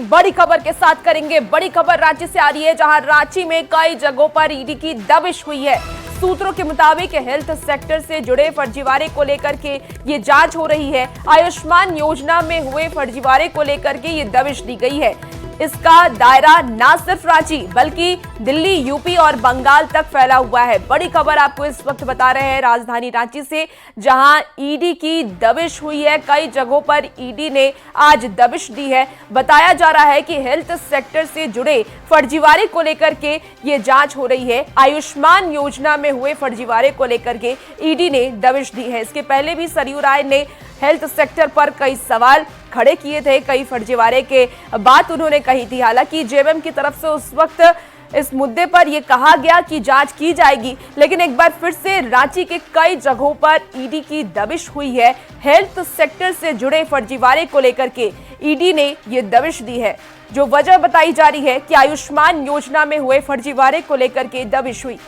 बड़ी खबर के साथ करेंगे। बड़ी खबर रांची से आ रही है, जहां रांची में कई जगहों पर ईडी की दबिश हुई है। सूत्रों के मुताबिक हेल्थ सेक्टर से जुड़े फर्जीवाड़े को लेकर के ये जांच हो रही है। आयुष्मान योजना में हुए फर्जीवाड़े को लेकर के ये दबिश दी गई है। इसका दायरा न सिर्फ रांची बल्कि दिल्ली, यूपी और बंगाल तक फैला हुआ है। बड़ी खबर आपको इस वक्त बता रहे हैं राजधानी रांची से, जहां ईडी की दबिश हुई है। कई जगहों पर ईडी ने आज दबिश दी है। बताया जा रहा है कि हेल्थ सेक्टर से जुड़े फर्जीवाड़े को लेकर के ये जांच हो रही है। आयुष्मान योजना में हुए फर्जीवाड़े को लेकर के ईडी ने दबिश दी है। इसके पहले भी सरयू राय ने हेल्थ सेक्टर पर कई सवाल खड़े किए थे, कई फर्जीवाड़े के बात उन्होंने कही थी। हालांकि जेएमएम की तरफ से उस वक्त इस मुद्दे पर यह कहा गया कि जांच की जाएगी, लेकिन एक बार फिर से रांची के कई जगहों पर ईडी की दबिश हुई है। हेल्थ सेक्टर से जुड़े फर्जीवाड़े को लेकर के ईडी ने यह दबिश दी है। जो वजह बताई जा रही है कि आयुष्मान योजना में हुए फर्जीवाड़े को लेकर के दबिश हुई।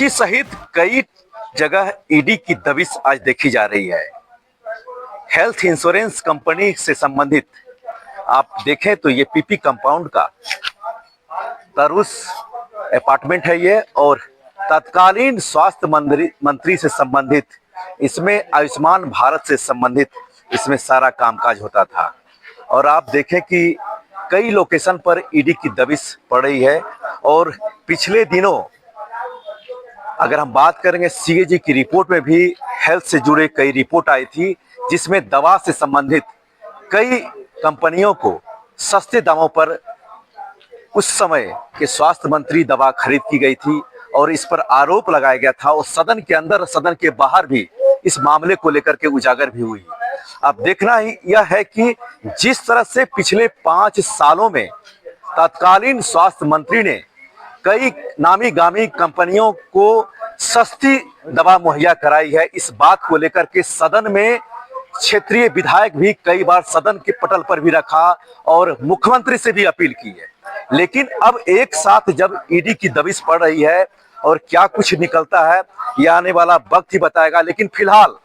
सहित कई जगह ईडी की दबिश आज देखी जा रही है। हेल्थ इंश्योरेंस कंपनी से संबंधित आप देखें तो ये पीपी कंपाउंड का तरुस अपार्टमेंट है ये, और तत्कालीन स्वास्थ्य मंत्री से संबंधित, इसमें आयुष्मान भारत से संबंधित इसमें सारा कामकाज होता था। और आप देखें कि कई लोकेशन पर ईडी की दबिश पड़ रही है। और पिछले दिनों अगर हम बात करेंगे, सीएजी की रिपोर्ट में भी हेल्थ से जुड़े कई रिपोर्ट आई थी, जिसमें दवा से संबंधित कई कंपनियों को सस्ते दामों पर उस समय के स्वास्थ्य मंत्री दवा खरीद की गई थी, और इस पर आरोप लगाया गया था। और सदन के अंदर, सदन के बाहर भी इस मामले को लेकर के उजागर भी हुई। अब देखना ही यह है कि जिस तरह से पिछले 5 सालों में तत्कालीन स्वास्थ्य मंत्री ने कई नामी गामी कंपनियों को सस्ती दवा मुहैया कराई है, इस बात को लेकर के सदन में क्षेत्रीय विधायक भी कई बार सदन के पटल पर भी रखा और मुख्यमंत्री से भी अपील की है। लेकिन अब एक साथ जब ईडी की दबिश पड़ रही है और क्या कुछ निकलता है यह आने वाला वक्त ही बताएगा। लेकिन फिलहाल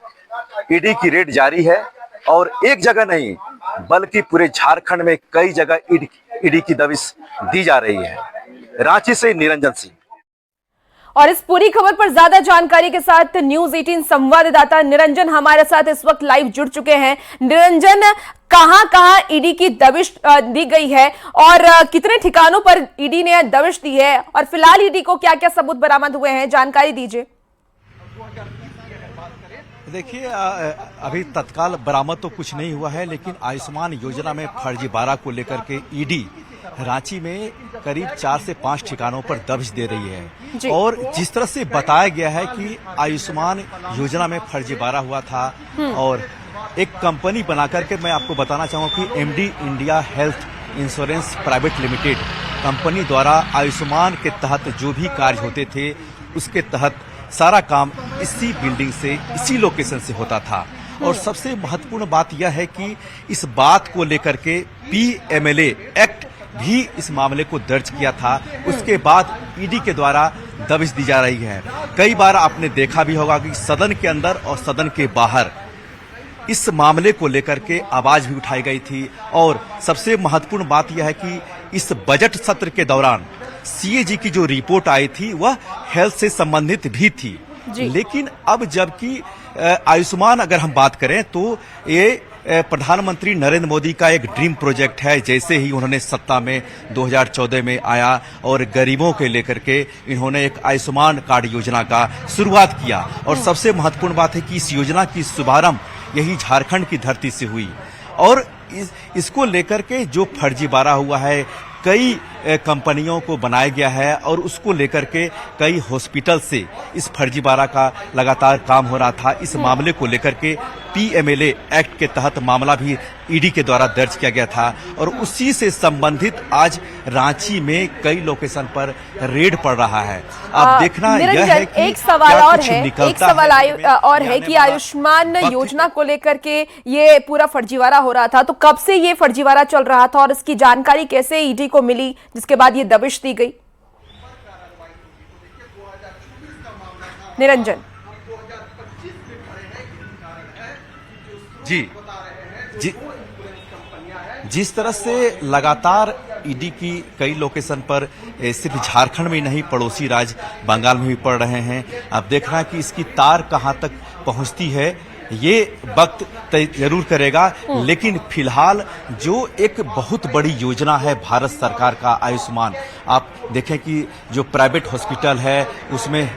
ईडी की रेड जारी है, और एक जगह नहीं बल्कि पूरे झारखंड में कई जगह ईडी की दबिश दी जा रही है। रांची से निरंजन सिंह। और इस पूरी खबर पर ज्यादा जानकारी के साथ न्यूज 18 संवाददाता निरंजन हमारे साथ इस वक्त लाइव जुड़ चुके हैं। निरंजन, कहां ईडी की दबिश दी गई है और कितने ठिकानों पर ईडी ने दबिश दी है, और फिलहाल ईडी को क्या क्या सबूत बरामद हुए हैं, जानकारी दीजिए। देखिए, अभी तत्काल बरामद तो कुछ नहीं हुआ है, लेकिन आयुष्मान योजना में फर्जीवाड़ा को लेकर के ईडी रांची में करीब 4 से 5 ठिकानों पर दबिश दे रही है। और जिस तरह से बताया गया है कि आयुष्मान योजना में फर्जीवाड़ा हुआ था, और एक कंपनी बनाकर के, मैं आपको बताना चाहूंगा कि MD India health insurance private limited company द्वारा आयुष्मान के तहत जो भी कार्य होते थे, उसके तहत सारा काम इसी बिल्डिंग से, इसी लोकेशन से होता था। और सबसे महत्वपूर्ण बात यह है कि इस बात को लेकर के पीएमएलए एक्ट भी इस मामले को दर्ज किया था। उसके बाद ईडी के द्वारा दबिश दी जा रही है। कई बार आपने देखा भी होगा कि सदन के अंदर और सदन के बाहर इस मामले को लेकर के आवाज भी उठाई गई थी। और सबसे महत्वपूर्ण बात यह है कि इस बजट सत्र के दौरान सीएजी की जो रिपोर्ट आई थी वह हेल्थ से संबंधित भी थी। लेकिन अब जबकि आयुष्मान अगर हम बात करें तो ये प्रधानमंत्री नरेंद्र मोदी का एक ड्रीम प्रोजेक्ट है। जैसे ही उन्होंने सत्ता में 2014 में आया और गरीबों के लेकर के इन्होंने एक आयुष्मान कार्ड योजना का शुरुआत किया। और सबसे महत्वपूर्ण बात है कि इस योजना की शुभारंभ यही झारखंड की धरती से हुई। और इसको लेकर के जो फर्जीवाड़ा हुआ है, कई कंपनियों को बनाया गया है, और उसको लेकर के कई हॉस्पिटल से इस फर्जीवाड़ा का लगातार काम हो रहा था। इस मामले को लेकर के पीएमएलए एक्ट के तहत मामला भी ईडी के द्वारा दर्ज किया गया था, और उसी से संबंधित आज रांची में कई लोकेशन पर रेड पड़ रहा है। अब देखना यह है कि एक सवाल और है कि आयुष्मान योजना को लेकर के ये पूरा फर्जीवाड़ा हो रहा था, तो कब से ये फर्जीवाड़ा चल रहा था और इसकी जानकारी कैसे ईडी को मिली, जिसके बाद ये दबिश दी गई? निरंजन जी जी जिस तरह से लगातार ईडी की कई लोकेशन पर सिर्फ झारखंड में नहीं पड़ोसी राज्य बंगाल में भी पड़ रहे हैं। अब देखना है कि इसकी तार कहां तक पहुंचती है, ये वक्त तय जरूर करेगा। लेकिन फिलहाल जो एक बहुत बड़ी योजना है भारत सरकार का आयुष्मान, आप देखें कि जो प्राइवेट हॉस्पिटल है उसमें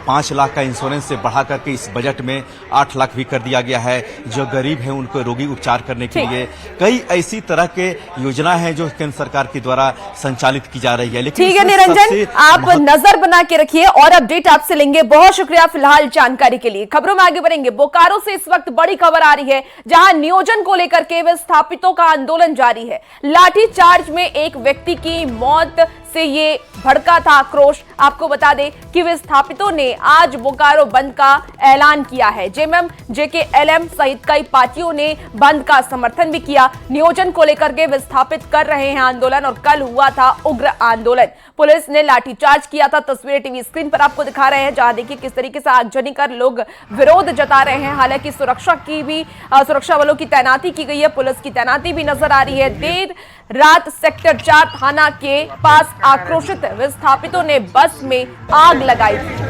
5 लाख का इंश्योरेंस से बढ़ा करके इस बजट में 8 लाख भी कर दिया गया है। जो गरीब हैं उनको रोगी उपचार करने के लिए कई ऐसी तरह के योजना है जो केंद्र सरकार के द्वारा संचालित की जा रही है। लेकिन ठीक है निरंजन, आप नजर बना के रखिए और अपडेट आपसे लेंगे। बहुत शुक्रिया फिलहाल जानकारी के लिए। खबरों में आगे बढ़ेंगे। बोकारो से इस वक्त बड़ी खबर आ रही है, जहां नियोजन को लेकर के विस्थापितों का आंदोलन जारी है। लाठीचार्ज में एक व्यक्ति की मौत से ये भड़का था आक्रोश। आपको बता दें कि विस्थापितों ने आज बोकारो बंद का ऐलान किया है। जेएमएम, जेकेएलएम सहित कई पार्टियों ने बंद का समर्थन भी किया। नियोजन को लेकर के विस्थापित कर रहे हैं आंदोलन और कल हुआ था उग्र आंदोलन। पुलिस ने लाठीचार्ज किया था। तस्वीरें टीवी स्क्रीन पर आपको दिखा रहे हैं, जहां देखिए किस तरीके से आगजनी कर लोग विरोध जता रहे हैं। हालांकि सुरक्षा बलों की तैनाती की गई है, पुलिस की तैनाती भी नजर आ रही है। देर रात सेक्टर 4 थाना के पास आक्रोशित विस्थापितों ने बस में आग लगाई थी।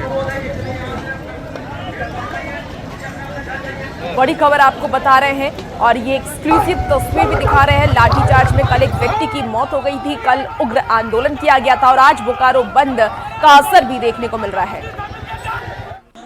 बड़ी खबर आपको बता रहे हैं और ये एक्सक्लूसिव तस्वीर भी दिखा रहे हैं। लाठीचार्ज में कल एक व्यक्ति की मौत हो गई थी, कल उग्र आंदोलन किया गया था और आज बोकारो बंद का असर भी देखने को मिल रहा है।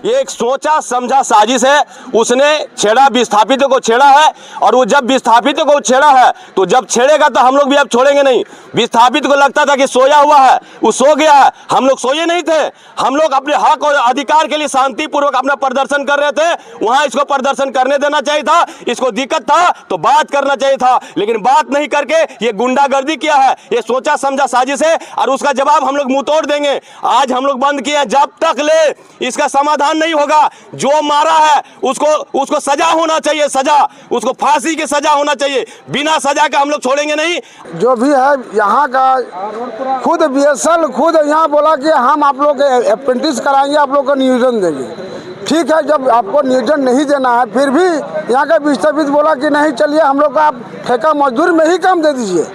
ये एक सोचा समझा साजिश है। उसने छेड़ा, विस्थापितों को छेड़ा है और वो जब विस्थापितों को छेड़ा है तो जब छेड़ेगा तो हम लोग भी अब छोड़ेंगे नहीं। विस्थापित को लगता था कि सोया हुआ है, वो सो गया है। हम लोग सोए नहीं थे, हम लोग अपने हक और अधिकार के लिए शांतिपूर्वक अपना प्रदर्शन कर रहे थे। वहां इसको प्रदर्शन करने देना चाहिए था। इसको दिक्कत था तो बात करना चाहिए था, लेकिन बात नहीं करके ये गुंडागर्दी किया है। ये सोचा समझा साजिश है और उसका जवाब हम लोग मुंह तोड़ देंगे। आज हम लोग बंद किए, जब तक ले इसका समाधान नहीं होगा। जो मारा है उसको सजा होना चाहिए, सजा उसको फांसी की सजा होना चाहिए। बिना सजा के हम लोग छोड़ेंगे नहीं। जो भी है यहाँ का खुद बीएसएल खुद यहाँ बोला कि हम आप लोग अप्रेंटिस कराएंगे, आप लोग को नियोजन देंगे। ठीक है, जब आपको नियोजन नहीं देना है फिर भी यहाँ का विस्थापित बोला कि नहीं चलिए हम लोग को आप ठेका मजदूर में ही काम दे दीजिए।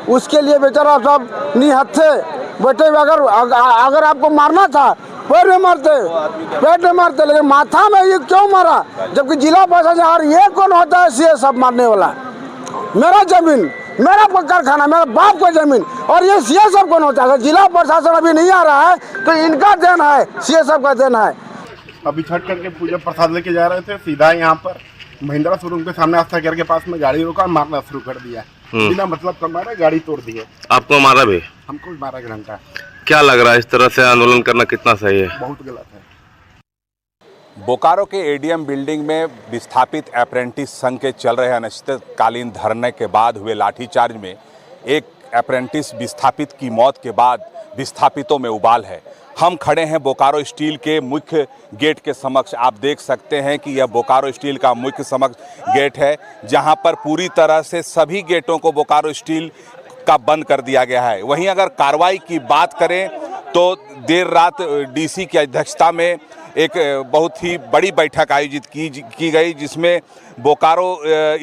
उसके लिए बेचारा सब निहत्थे बैठे। अगर आपको मारना था पेट में मारते, लेकिन माथा में ये क्यों मारा? जबकि जिला प्रशासन, और ये कौन होता है सीए सब मारने वाला? मेरा जमीन, मेरा कारखाना, मेरा बाप का जमीन, और ये सीए सब कौन होता है? अगर जिला प्रशासन अभी नहीं आ रहा है तो इनका देन है, सीए सब का देन है। अभी छठ करके पूजा प्रसाद लेके जा रहे थे, सीधा यहाँ पर महिंद्रा शोरूम के सामने आस्था केयर के पास में गाड़ी रोका, मारना शुरू कर दिया। बिना मतलब का मारा, गाड़ी तोड़ दी है। आपको मारा भी? हमको भी 12 घंटा। क्या लग रहा है इस तरह से आंदोलन करना कितना सही है? बहुत गलत है। बोकारो के एडीएम बिल्डिंग में विस्थापित अप्रेंटिस संघ के चल रहे अनिश्चितकालीन धरने के बाद हुए लाठीचार्ज में एक अप्रेंटिस विस्थापित की मौत के बाद विस्थापितों में उबाल है। हम खड़े हैं बोकारो स्टील के मुख्य गेट के समक्ष। आप देख सकते हैं कि यह बोकारो स्टील का मुख्य समक्ष गेट है, जहां पर पूरी तरह से सभी गेटों को बोकारो स्टील का बंद कर दिया गया है। वहीं अगर कार्रवाई की बात करें तो देर रात डीसी की अध्यक्षता में एक बहुत ही बड़ी बैठक आयोजित की गई, जिसमें बोकारो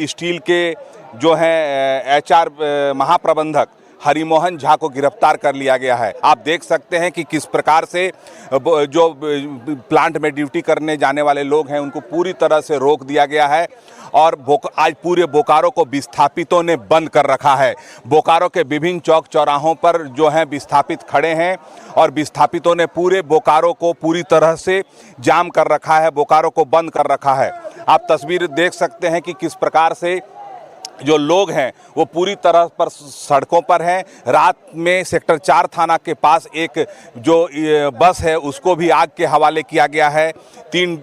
स्टील के जो हैं एचआर महाप्रबंधक हरिमोहन झा को गिरफ्तार कर लिया गया है। आप देख सकते हैं कि किस प्रकार से जो प्लांट में ड्यूटी करने जाने वाले लोग हैं उनको पूरी तरह से रोक दिया गया है और आज पूरे बोकारो को विस्थापितों ने बंद कर रखा है। बोकारो के विभिन्न चौक चौराहों पर जो हैं विस्थापित खड़े हैं और विस्थापितों ने पूरे बोकारो को पूरी तरह से जाम कर रखा है, बोकारो को बंद कर रखा है। आप तस्वीर देख सकते हैं कि किस प्रकार से जो लोग हैं वो पूरी तरह पर सड़कों पर हैं। रात में सेक्टर 4 थाना के पास एक जो बस है उसको भी आग के हवाले किया गया है। तीन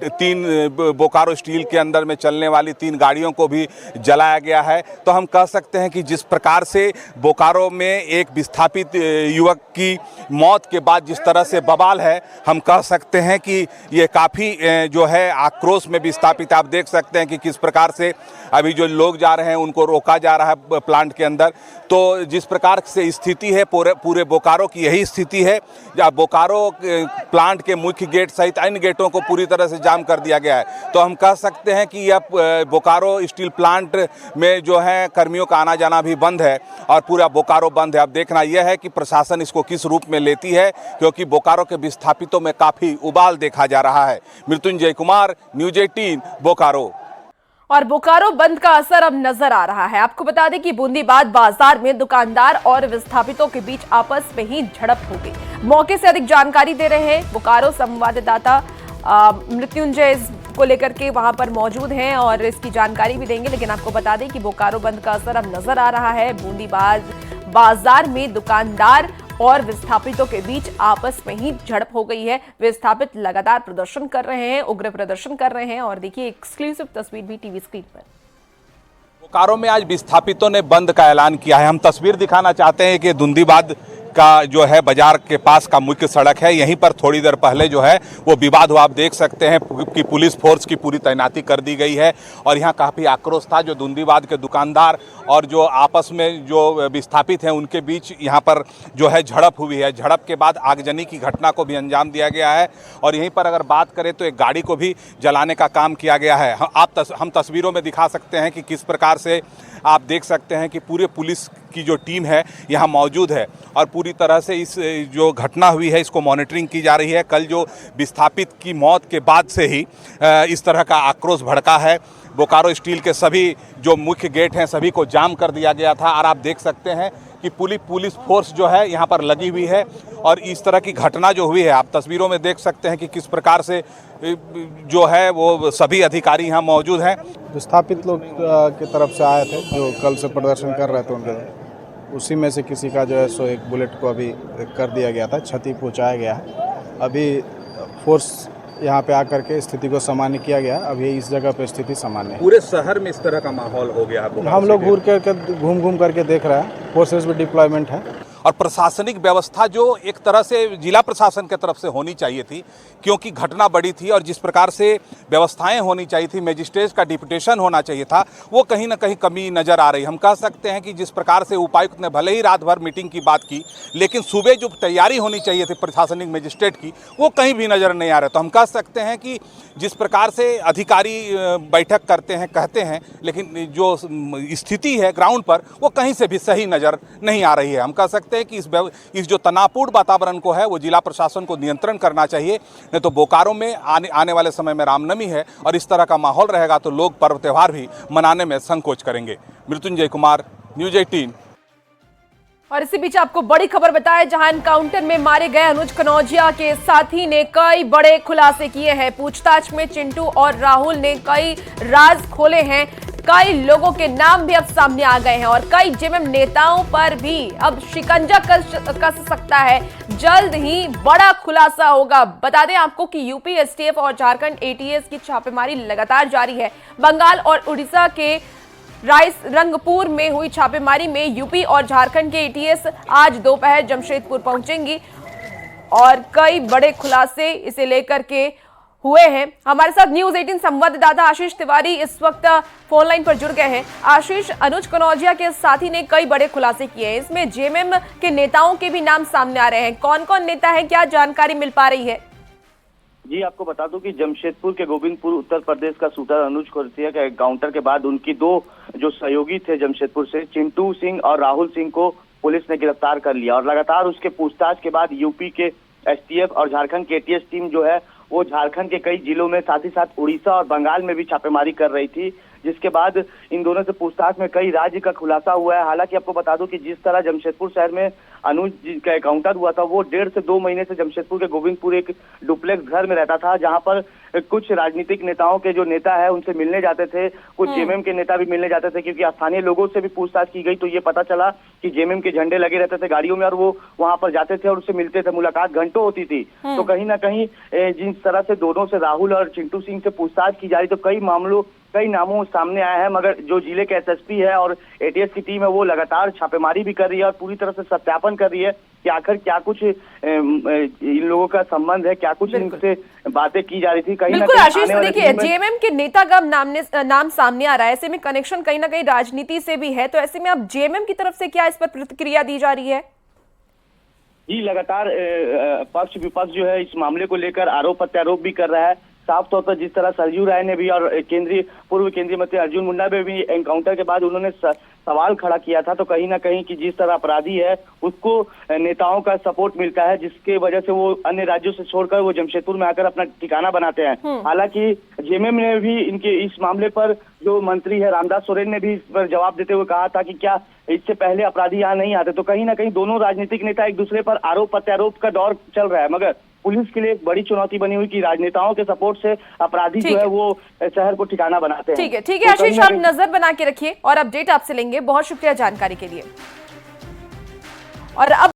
बोकारो स्टील के अंदर में चलने वाली 3 गाड़ियों को भी जलाया गया है। तो हम कह सकते हैं कि जिस प्रकार से बोकारो में एक विस्थापित युवक की मौत के बाद जिस तरह से बवाल है, हम कह सकते हैं कि ये काफ़ी जो है आक्रोश में विस्थापित। आप देख सकते हैं कि किस प्रकार से अभी जो लोग जा रहे हैं उनको को रोका जा रहा है प्लांट के अंदर। तो जिस प्रकार से स्थिति है पूरे बोकारो की यही स्थिति है, जहाँ बोकारो प्लांट के मुख्य गेट सहित अन्य गेटों को पूरी तरह से जाम कर दिया गया है। तो हम कह सकते हैं कि यह बोकारो स्टील प्लांट में जो है कर्मियों का आना जाना भी बंद है और पूरा बोकारो बंद है। अब देखना यह है कि प्रशासन इसको किस रूप में लेती है, क्योंकि बोकारो के विस्थापितों में काफी उबाल देखा जा रहा है। मृत्युंजय कुमार, न्यूज 18 बोकारो। और बोकारो बंद का असर अब नजर आ रहा है। आपको बता दें कि बूंदीबाद बाजार में दुकानदार और विस्थापितों के बीच आपस में ही झड़प हो गई। मौके से अधिक जानकारी दे रहे हैं बोकारो संवाददाता मृत्युंजय को लेकर के वहां पर मौजूद हैं और इसकी जानकारी भी देंगे। लेकिन आपको बता दें कि बोकारो बंद का असर अब नजर आ रहा है। बूंदीबाद बाजार में दुकानदार और विस्थापितों के बीच आपस में ही झड़प हो गई है। विस्थापित लगातार प्रदर्शन कर रहे हैं, उग्र प्रदर्शन कर रहे हैं और देखिए एक्सक्लूसिव तस्वीर भी टीवी स्क्रीन पर। बोकारो में आज विस्थापितों ने बंद का ऐलान किया है। हम तस्वीर दिखाना चाहते हैं कि दुंदीबाद का जो है बाजार के पास का मुख्य सड़क है, यहीं पर थोड़ी देर पहले जो है वो विवाद हुआ। आप देख सकते हैं कि पुलिस फोर्स की पूरी तैनाती कर दी गई है और यहाँ काफ़ी आक्रोश था। जो दुंदीबाद के दुकानदार और जो आपस में जो विस्थापित हैं उनके बीच यहाँ पर जो है झड़प हुई है। झड़प के बाद आगजनी की घटना को भी अंजाम दिया गया है और यहीं पर अगर बात करें तो एक गाड़ी को भी जलाने का काम किया गया है। हम तस्वीरों में दिखा सकते हैं कि किस प्रकार से आप देख सकते हैं कि पूरे पुलिस की जो टीम है यहाँ मौजूद है और पूरी तरह से इस जो घटना हुई है इसको मॉनिटरिंग की जा रही है। कल जो विस्थापित की मौत के बाद से ही इस तरह का आक्रोश भड़का है। बोकारो स्टील के सभी जो मुख्य गेट हैं सभी को जाम कर दिया गया था और आप देख सकते हैं कि पुलिस फोर्स जो है यहाँ पर लगी हुई है और इस तरह की घटना जो हुई है आप तस्वीरों में देख सकते हैं कि किस प्रकार से जो है वो सभी अधिकारी यहाँ मौजूद हैं। विस्थापित लोग की तरफ से आए थे जो कल से प्रदर्शन कर रहे थे, उनके उसी में से किसी का जो है सो एक बुलेट को अभी कर दिया गया था, क्षति पहुँचाया गया है। अभी फोर्स यहाँ पे आकर के स्थिति को सामान्य किया गया। अभी इस जगह पे स्थिति सामान्य है। पूरे शहर में इस तरह का माहौल हो गया है। हम लोग घूम करके देख रहे हैं। फोर्सेस भी डिप्लॉयमेंट है और प्रशासनिक व्यवस्था जो एक तरह से जिला प्रशासन की तरफ से होनी चाहिए थी, क्योंकि घटना बड़ी थी और जिस प्रकार से व्यवस्थाएं होनी चाहिए थी, मजिस्ट्रेट का डिप्यूटेशन होना चाहिए था, वो कहीं ना कहीं कमी नज़र आ रही। हम कह सकते हैं कि जिस प्रकार से उपायुक्त ने भले ही रात भर मीटिंग की बात की, लेकिन सुबह जो तैयारी होनी चाहिए थी प्रशासनिक मजिस्ट्रेट की वो कहीं भी नज़र नहीं आ रहा। तो हम कह सकते हैं कि जिस प्रकार से अधिकारी बैठक करते हैं कहते हैं, लेकिन जो स्थिति है ग्राउंड पर वो कहीं से भी सही नज़र नहीं आ रही है। हम कह सकते हैं कि इस जो तनावपूर्ण वातावरण को है वो जिला प्रशासन को नियंत्रण करना चाहिए। नहीं तो बोकारो में आने वाले समय में रामनवमी है और इस तरह का माहौल रहेगा तो लोग पर्व त्यौहार भी मनाने में संकोच करेंगे। मृत्युंजय कुमार, न्यूज 18। और इसी बीच आपको बड़ी खबर बताएं, जहां एनकाउंटर में मारे गए अनुज कनौजिया के साथी ने कई बड़े खुलासे किए हैं। पूछताछ में चिंटू और राहुल ने कई राज खोले हैं। कई लोगों के नाम भी अब सामने आ गए हैं और कई जेएमएम नेताओं पर भी अब शिकंजा कस सकता है। जल्द ही बड़ा खुलासा होगा। बता दें आपको कि यूपी एसटीएफ और झारखंड एटीएस की छापेमारी लगातार जारी है। बंगाल और उड़ीसा के रायरंगपुर में हुई छापेमारी में यूपी और झारखंड के एटीएस आज दोपहर जमशेदपुर पहुंचेंगी और कई बड़े खुलासे इसे लेकर के हुए हैं। हमारे साथ न्यूज 18 संवाददाता आशीष तिवारी इस वक्त फोन लाइन पर जुड़ गए हैं। आशीष, अनुज कनौजिया के साथी ने कई बड़े खुलासे किए हैं। इसमें जेएमएम के नेताओं के भी नाम सामने आ रहे हैं। कौन कौन नेता है, क्या जानकारी मिल पा रही है? जी, आपको बता दूं कि जमशेदपुर के गोविंदपुर उत्तर प्रदेश का शूटर अनुज कनौजिया के एनकाउंटर के बाद उनकी दो जो सहयोगी थे जमशेदपुर से, चिंटू सिंह और राहुल सिंह को पुलिस ने गिरफ्तार कर लिया और लगातार उसके पूछताछ के बाद यूपी के एसटीएफ और झारखंड के एटीएस टीम जो है वो झारखंड के कई जिलों में साथ ही साथ उड़ीसा और बंगाल में भी छापेमारी कर रही थी, जिसके बाद इन दोनों से पूछताछ में कई राज्य का खुलासा हुआ है। हालांकि आपको बता दूं कि जिस तरह जमशेदपुर शहर में अनुज का एनकाउंटर हुआ था वो 1.5 से 2 महीने से जमशेदपुर के गोविंदपुर एक डुप्लेक्स घर में रहता था, जहां पर कुछ राजनीतिक नेताओं के जो नेता है उनसे मिलने जाते थे, कुछ जेएमएम के नेता भी मिलने जाते थे, क्योंकि स्थानीय लोगों से भी पूछताछ की गई तो ये पता चला कि जेएमएम के झंडे लगे रहते थे गाड़ियों में और वो वहां पर जाते थे और उससे मिलते थे, मुलाकात घंटों होती थी। तो कहीं ना कहीं जिस तरह से दोनों से राहुल और चिंटू सिंह से पूछताछ की जा रही तो कई मामलों कई नामों सामने आए हैं, मगर जो जिले के एसएसपी है और एटीएस की टीम है वो लगातार छापेमारी भी कर रही है और पूरी तरह से सत्यापन कर रही है कि आखिर क्या कुछ इन लोगों का संबंध है, क्या कुछ इनसे बातें की जा रही थी। कहीं ना बिल्कुल कहीं आशीष, आने वाले देखिए दिन में- जेएमएम के नेता का नाम सामने आ रहा है, ऐसे में कनेक्शन कहीं ना कहीं राजनीति से भी है, तो ऐसे में अब जेएमएम की तरफ से क्या इस पर प्रतिक्रिया दी जा रही है? जी, लगातार पक्ष विपक्ष जो है इस मामले को लेकर आरोप प्रत्यारोप भी कर रहा है। साफ तौर पर जिस तरह सरयू राय ने भी और पूर्व केंद्रीय मंत्री अर्जुन मुंडा ने भी एनकाउंटर के बाद उन्होंने सवाल खड़ा किया था, तो कहीं ना कहीं कि जिस तरह अपराधी है उसको नेताओं का सपोर्ट मिलता है, जिसके वजह से वो अन्य राज्यों से छोड़कर वो जमशेदपुर में आकर अपना ठिकाना बनाते हैं। हालांकि जेएमएम ने भी इनके इस मामले पर जो मंत्री है रामदास सोरेन ने भी इस पर जवाब देते हुए कहा था कि क्या इससे पहले अपराधी यहाँ नहीं आते। तो कहीं ना कहीं दोनों राजनीतिक नेता एक दूसरे पर आरोप प्रत्यारोप का दौर चल रहा है, मगर पुलिस के लिए एक बड़ी चुनौती बनी हुई कि राजनेताओं के सपोर्ट से अपराधी जो है वो शहर को ठिकाना बनाते हैं। ठीक है आशीष, आप नजर बना के रखिए और अपडेट आपसे लेंगे। बहुत शुक्रिया जानकारी के लिए। और अब